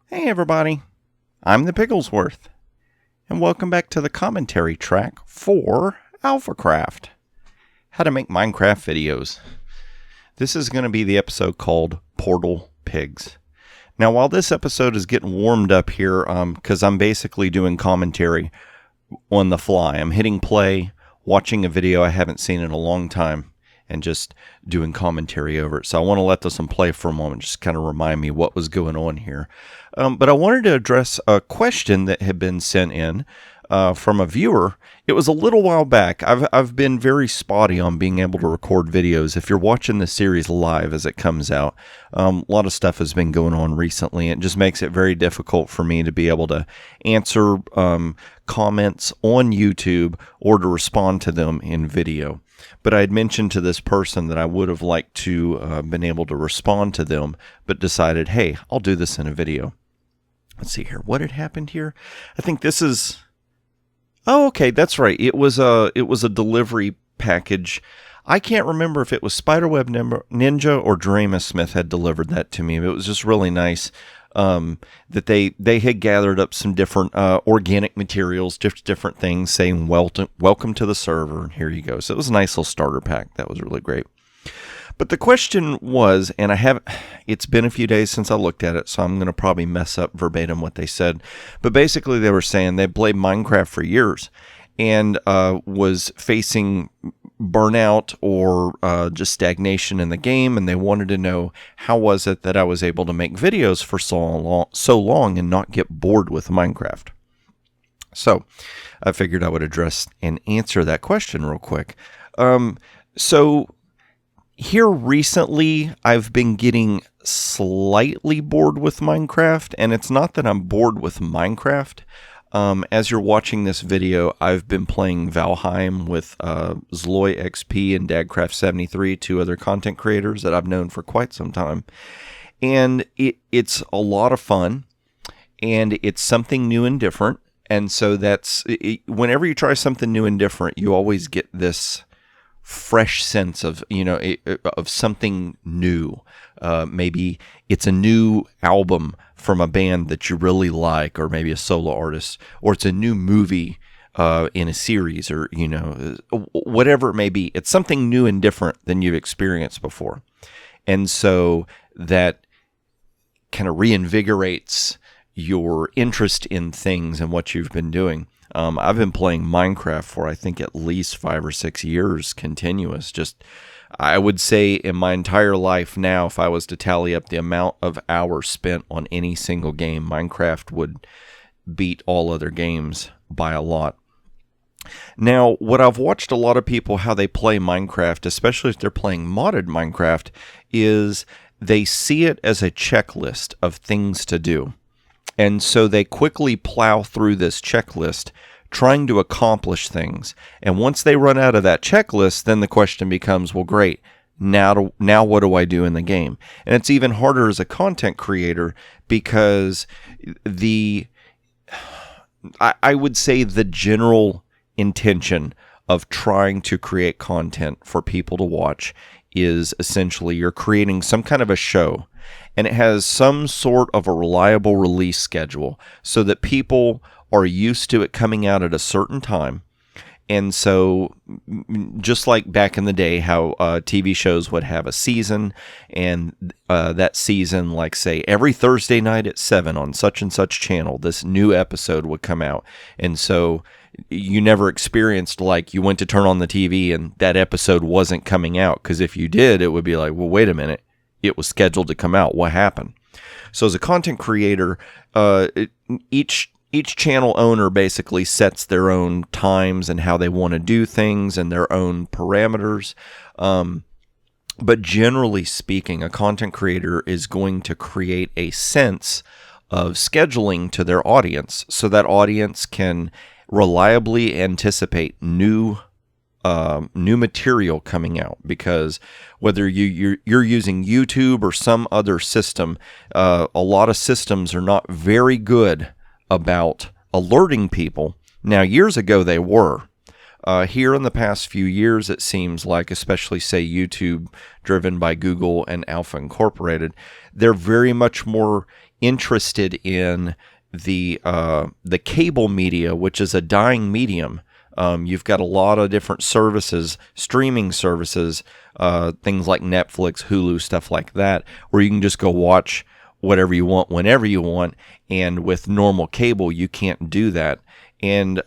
Hey everybody, I'm the Pigglesworth, and welcome back to the commentary track for Alphacraft, how to make Minecraft videos. This is going to be the episode called Portal Pigs. Now while this episode is getting warmed up here, because I'm basically doing commentary on the fly, I'm hitting play, watching a video I haven't seen in a long time, and just doing commentary over it. So I want to let this one play for a moment, just kind of remind me what was going on here. But I wanted to address a question that had been sent in from a viewer. It was a little while back. I've been very spotty on being able to record videos. If you're watching this series live as it comes out, a lot of stuff has been going on recently. It just makes it very difficult for me to be able to answer comments on YouTube or to respond to them in video. But I had mentioned to this person that I would have liked to been able to respond to them, but decided, hey, I'll do this in a video. Let's see here. What had happened here? I think this is... Oh, okay, that's right. It was a delivery package. I can't remember if it was Spiderweb Ninja or Dramus Smith had delivered that to me. But it was just really nice that they had gathered up some different organic materials, different things, saying welcome to the server. And here you go. So it was a nice little starter pack. That was really great. But the question was, and it's been a few days since I looked at it, so I'm going to probably mess up verbatim what they said. But basically they were saying they played Minecraft for years and was facing burnout or just stagnation in the game, and they wanted to know how was it that I was able to make videos for so long and not get bored with Minecraft. So I figured I would address and answer that question real quick. Here recently, I've been getting slightly bored with Minecraft, and it's not that I'm bored with Minecraft. As you're watching this video, I've been playing Valheim with Zloy XP and Dagcraft73, two other content creators that I've known for quite some time. And it's a lot of fun, and it's something new and different. And so whenever you try something new and different, you always get this fresh sense of of something new. Maybe it's a new album from a band that you really like, or maybe a solo artist, or it's a new movie in a series, or whatever it may be. It's something new and different than you've experienced before, and so that kind of reinvigorates your interest in things and what you've been doing. I've been playing Minecraft for, I think, at least 5 or 6 years continuous. I would say in my entire life now, if I was to tally up the amount of hours spent on any single game, Minecraft would beat all other games by a lot. Now, what I've watched a lot of people, how they play Minecraft, especially if they're playing modded Minecraft, is they see it as a checklist of things to do. And so they quickly plow through this checklist, trying to accomplish things. And once they run out of that checklist, then the question becomes, well, great, now what do I do in the game? And it's even harder as a content creator because I would say the general intention of trying to create content for people to watch is essentially you're creating some kind of a show, and it has some sort of a reliable release schedule so that people are used to it coming out at a certain time. And so just like back in the day how TV shows would have a season, and that season, like say every Thursday night at 7 on such and such channel, this new episode would come out. And so you never experienced like you went to turn on the TV and that episode wasn't coming out, because if you did, it would be like, well, wait a minute, it was scheduled to come out. What happened? So as a content creator, each channel owner basically sets their own times and how they want to do things and their own parameters. But generally speaking, a content creator is going to create a sense of scheduling to their audience so that audience can reliably anticipate new material coming out. Because whether you're using YouTube or some other system, a lot of systems are not very good about alerting people. Now, years ago they were. Here in the past few years, it seems like, especially say YouTube, driven by Google and Alpha Incorporated, they're very much more interested in the cable media, which is a dying medium. You've got a lot of different services, streaming services, things like Netflix, Hulu, stuff like that, where you can just go watch whatever you want, whenever you want. And with normal cable, you can't do that. And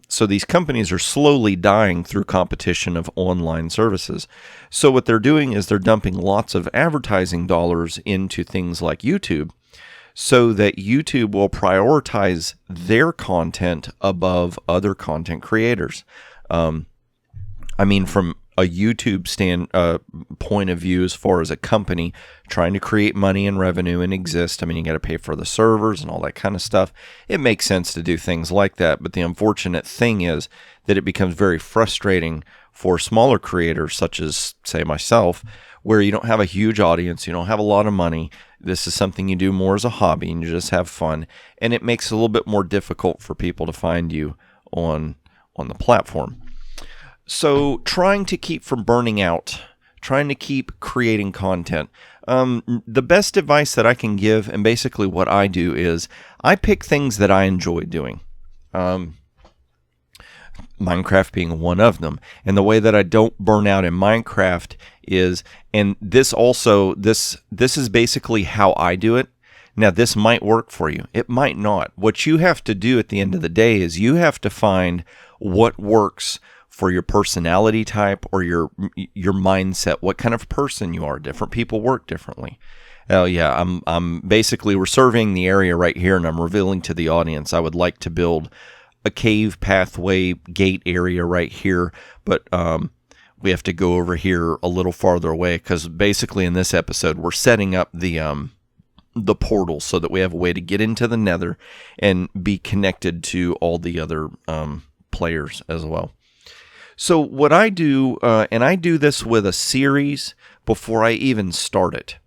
so these companies are slowly dying through competition of online services. So what they're doing is they're dumping lots of advertising dollars into things like YouTube, so that YouTube will prioritize their content above other content creators. From a YouTube point of view, as far as a company trying to create money and revenue and exist, you got to pay for the servers and all that kind of stuff. It makes sense to do things like that. But the unfortunate thing is that it becomes very frustrating for smaller creators, such as, say, myself, where you don't have a huge audience, you don't have a lot of money. This is something you do more as a hobby and you just have fun. And it makes it a little bit more difficult for people to find you on the platform. So trying to keep from burning out, trying to keep creating content. The best advice that I can give, and basically what I do, is I pick things that I enjoy doing. Minecraft being one of them. And the way that I don't burn out in Minecraft is, and this is basically how I do it. Now, this might work for you. It might not. What you have to do at the end of the day is you have to find what works for your personality type or your mindset, what kind of person you are. Different people work differently. Oh yeah, I'm basically, we're surveying the area right here, and I'm revealing to the audience I would like to build a cave pathway gate area right here, but we have to go over here a little farther away, because basically in this episode we're setting up the portal so that we have a way to get into the Nether and be connected to all the other players as well. So what I do, and I do this with a series before I even start it,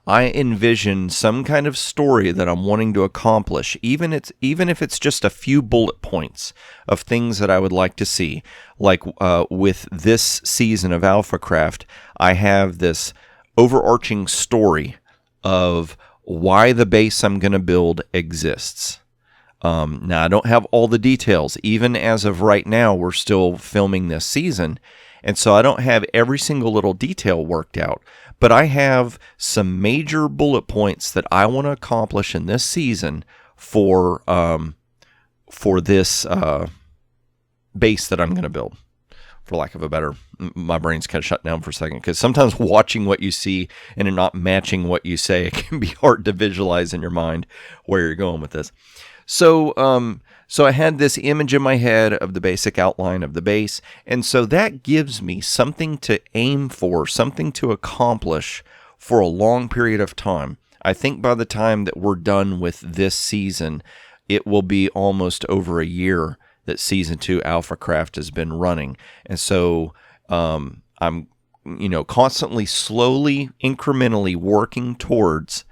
I envision some kind of story that I'm wanting to accomplish, even if it's just a few bullet points of things that I would like to see. Like with this season of Alphacraft, I have this overarching story of why the base I'm going to build exists. Now, I don't have all the details. Even as of right now, we're still filming this season, and so I don't have every single little detail worked out. But I have some major bullet points that I want to accomplish in this season for this base that I'm going to build. For lack of a better, my brain's kind of shut down for a second, because sometimes watching what you see and it not matching what you say, it can be hard to visualize in your mind where you're going with this. So I had this image in my head of the basic outline of the base, and so that gives me something to aim for, something to accomplish for a long period of time. I think by the time that we're done with this season, it will be almost over a year that Season 2 Alphacraft has been running. And so I'm constantly, slowly, incrementally working towards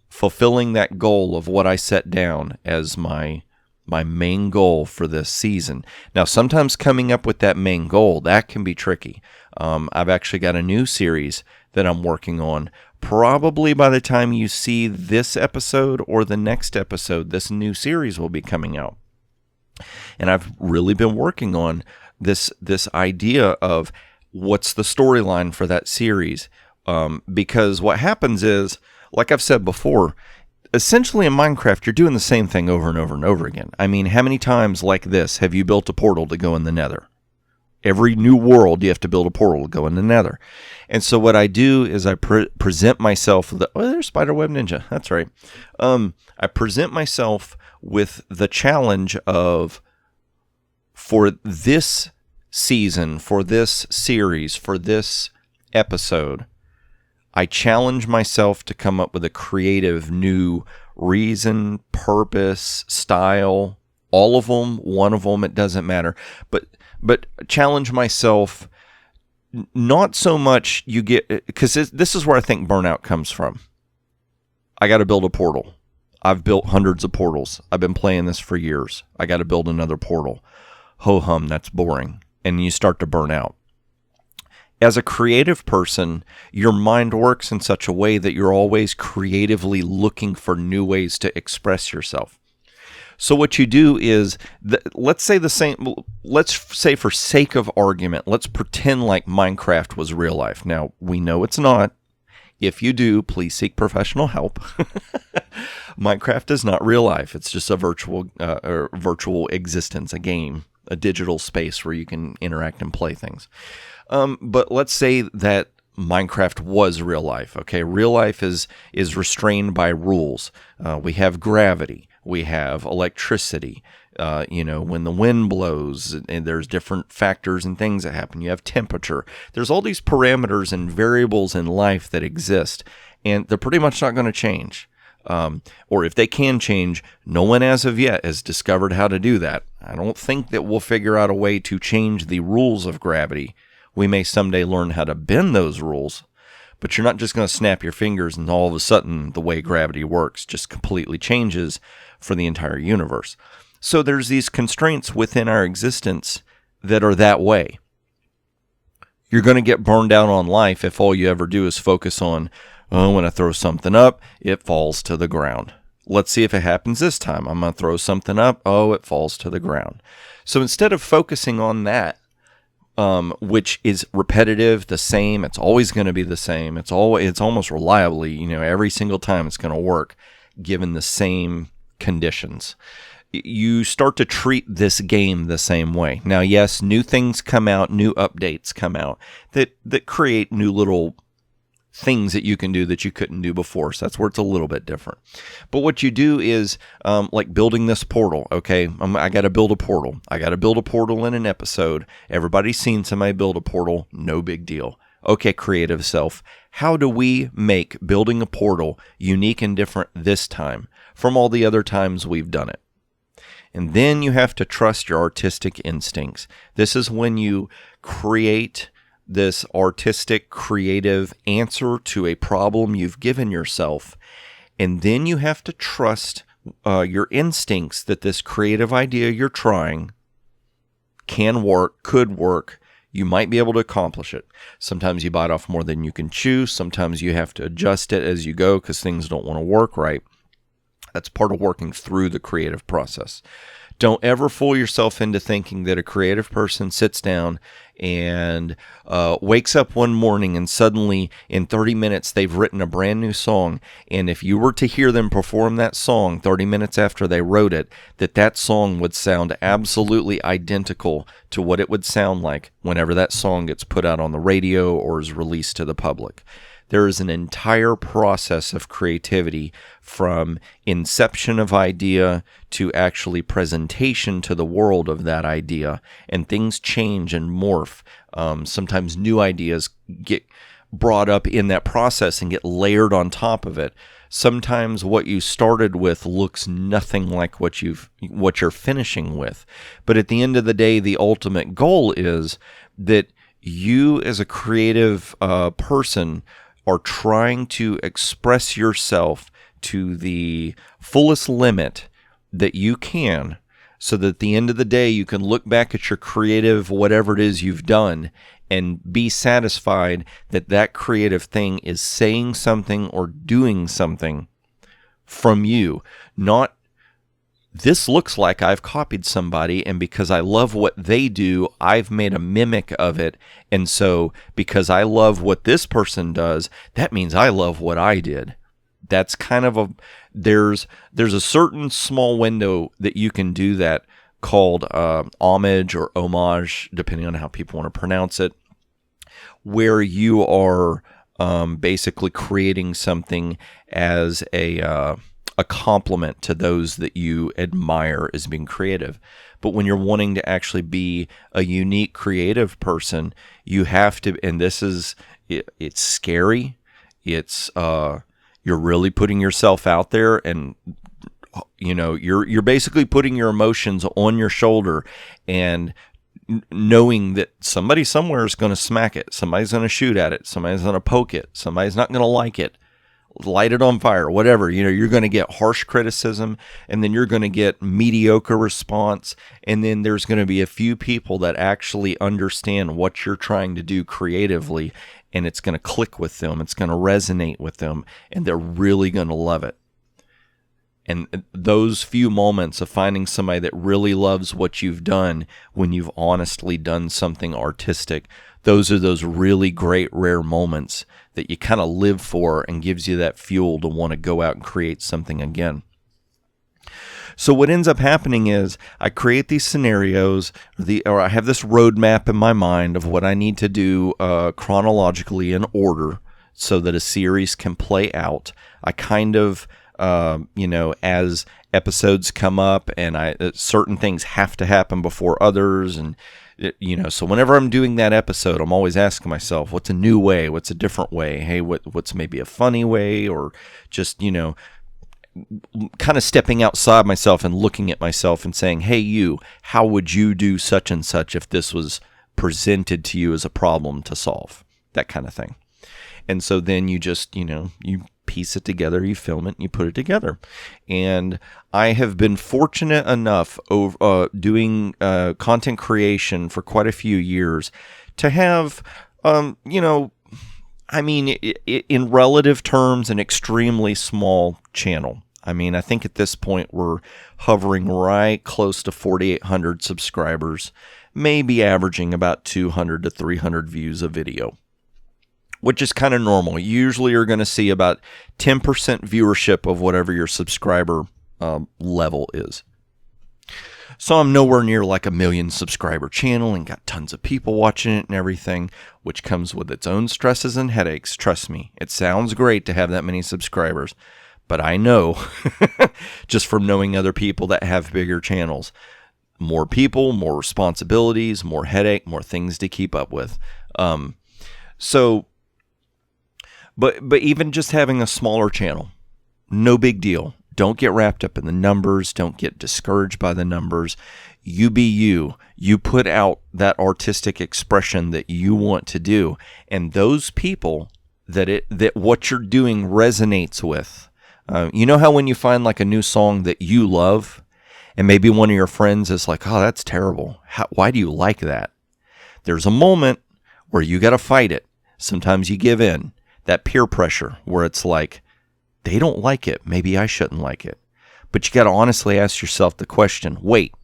fulfilling that goal of what I set down as my main goal for this season. Now, sometimes coming up with that main goal, that can be tricky. I've actually got a new series that I'm working on. Probably by the time you see this episode or the next episode, this new series will be coming out. And I've really been working on this idea of what's the storyline for that series. Because what happens is, like I've said before, essentially in Minecraft, you're doing the same thing over and over and over again. How many times like this have you built a portal to go in the Nether? Every new world, you have to build a portal to go in the Nether. And so what I do is I present myself with there's Spiderweb Ninja. That's right. I present myself with the challenge of, for this season, for this series, for this episode, I challenge myself to come up with a creative new reason, purpose, style, all of them, one of them, it doesn't matter. But challenge myself, not so much because this is where I think burnout comes from. I got to build a portal. I've built hundreds of portals. I've been playing this for years. I got to build another portal. Ho hum, that's boring. And you start to burn out. As a creative person, your mind works in such a way that you're always creatively looking for new ways to express yourself. So what you do is, let's say for sake of argument, let's pretend like Minecraft was real life. Now, we know it's not. If you do, please seek professional help. Minecraft is not real life. It's just a virtual existence, a game, a digital space where you can interact and play things. But let's say that Minecraft was real life. Okay, real life is restrained by rules. We have gravity. We have electricity. When the wind blows, and there's different factors and things that happen. You have temperature. There's all these parameters and variables in life that exist, and they're pretty much not going to change. Or if they can change, no one as of yet has discovered how to do that. I don't think that we'll figure out a way to change the rules of gravity. We may someday learn how to bend those rules, but you're not just going to snap your fingers and all of a sudden the way gravity works just completely changes for the entire universe. So there's these constraints within our existence that are that way. You're going to get burned out on life if all you ever do is focus on, when I throw something up, it falls to the ground. Let's see if it happens this time. I'm going to throw something up. Oh, it falls to the ground. So instead of focusing on that, which is repetitive, the same, it's always going to be the same. It's almost reliably, every single time it's going to work given the same conditions. You start to treat this game the same way. Now, yes, new things come out, new updates come out that create new little things that you can do that you couldn't do before. So that's where it's a little bit different. But what you do is like building this portal. Okay, I got to build a portal. I got to build a portal in an episode. Everybody's seen somebody build a portal. No big deal. Okay, creative self. How do we make building a portal unique and different this time from all the other times we've done it? And then you have to trust your artistic instincts. This is when you create this artistic, creative answer to a problem you've given yourself. And then you have to trust your instincts that this creative idea you're trying can work, could work. You might be able to accomplish it. Sometimes you bite off more than you can chew. Sometimes you have to adjust it as you go because things don't want to work right. That's part of working through the creative process. Don't ever fool yourself into thinking that a creative person sits down and wakes up one morning and suddenly in 30 minutes they've written a brand new song. And if you were to hear them perform that song 30 minutes after they wrote it, that song would sound absolutely identical to what it would sound like whenever that song gets put out on the radio or is released to the public. There is an entire process of creativity from inception of idea to actually presentation to the world of that idea, and things change and morph. Sometimes new ideas get brought up in that process and get layered on top of it. Sometimes what you started with looks nothing like what you're finishing with. But at the end of the day, the ultimate goal is that you as a creative person are trying to express yourself to the fullest limit that you can, so that at the end of the day you can look back at your creative whatever it is you've done and be satisfied that creative thing is saying something or doing something from you. Not, this looks like I've copied somebody, and because I love what they do, I've made a mimic of it. And so because I love what this person does, that means I love what I did. That's kind of there's a certain small window that you can do that called homage or homage, depending on how people want to pronounce it, where you are basically creating something as a compliment to those that you admire as being creative. But when you're wanting to actually be a unique creative person, you have to, and it's scary. It's you're really putting yourself out there, and you're basically putting your emotions on your shoulder and knowing that somebody somewhere is going to smack it, somebody's going to shoot at it, somebody's going to poke it, somebody's not going to like it. light it on fire, whatever. You're going to get harsh criticism, and then you're going to get mediocre response, and then there's going to be a few people that actually understand what you're trying to do creatively, and it's going to click with them, it's going to resonate with them, and they're really going to love it. And those few moments of finding somebody that really loves what you've done when you've honestly done something artistic, those are those really great, rare moments that you kind of live for and gives you that fuel to want to go out and create something again. So what ends up happening is I create these scenarios, or I have this roadmap in my mind of what I need to do chronologically in order so that a series can play out. I kind of as episodes come up and certain things have to happen before others. And, so whenever I'm doing that episode, I'm always asking myself, what's a new way? What's a different way? Hey, what's maybe a funny way, or just, kind of stepping outside myself and looking at myself and saying, hey, how would you do such and such if this was presented to you as a problem to solve? That kind of thing. And so then you just, you piece it together, you film it, and you put it together. And I have been fortunate enough doing content creation for quite a few years to have, in relative terms, an extremely small channel. I think at this point we're hovering right close to 4,800 subscribers, maybe averaging about 200 to 300 views a video, which is kind of normal. You usually are going to see about 10% viewership of whatever your subscriber level is. So I'm nowhere near like a 1 million subscriber channel and got tons of people watching it and everything, which comes with its own stresses and headaches. Trust me, it sounds great to have that many subscribers, but I know just from knowing other people that have bigger channels, more people, more responsibilities, more headache, more things to keep up with. But even just having a smaller channel, no big deal. Don't get wrapped up in the numbers. Don't get discouraged by the numbers. You be you. You put out that artistic expression that you want to do, and those people that what you're doing resonates with. You know how when you find like a new song that you love, and maybe one of your friends is like, "Oh, that's terrible. Why do you like that?" There's a moment where you got to fight it. Sometimes you give in. That peer pressure where it's like, they don't like it. Maybe I shouldn't like it. But you got to honestly ask yourself the question, wait,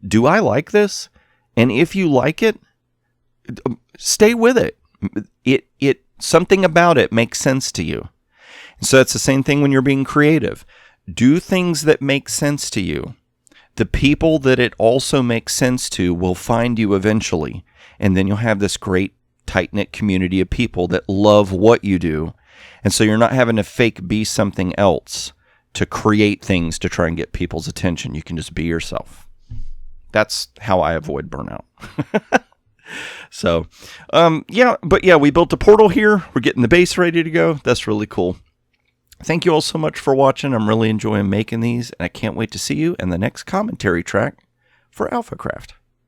do I like this? And if you like it, stay with it. Something about it makes sense to you. And so it's the same thing when you're being creative. Do things that make sense to you. The people that it also makes sense to will find you eventually. And then you'll have this great tight-knit community of people that love what you do. And so you're not having to fake be something else to create things to try and get people's attention. You can just be yourself. That's how I avoid burnout. So, we built a portal here. We're getting the base ready to go. That's really cool. Thank you all so much for watching. I'm really enjoying making these, and I can't wait to see you in the next commentary track for Alphacraft.